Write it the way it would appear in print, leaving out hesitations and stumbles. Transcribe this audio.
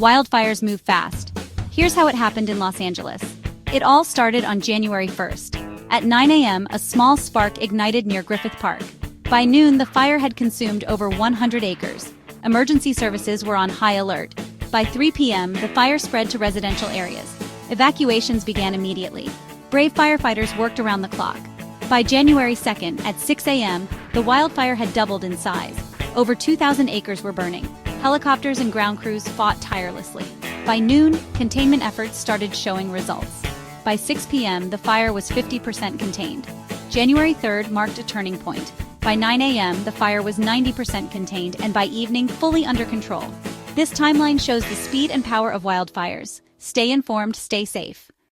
Wildfires move fast. Here's how it happened in Los Angeles. It all started on January 1st. At 9 a.m., a small spark ignited near Griffith Park. By noon, the fire had consumed over 100 acres. Emergency services were on high alert. By 3 p.m., the fire spread to residential areas. Evacuations began immediately. Brave firefighters worked around the clock. By January 2nd, at 6 a.m., the wildfire had doubled in size. Over 2,000 acres were burning. Helicopters and ground crews fought tirelessly. By noon, containment efforts started showing results. By 6 p.m., the fire was 50% contained. January 3rd marked a turning point. By 9 a.m., the fire was 90% contained and by evening, fully under control. This timeline shows the speed and power of wildfires. Stay informed, stay safe.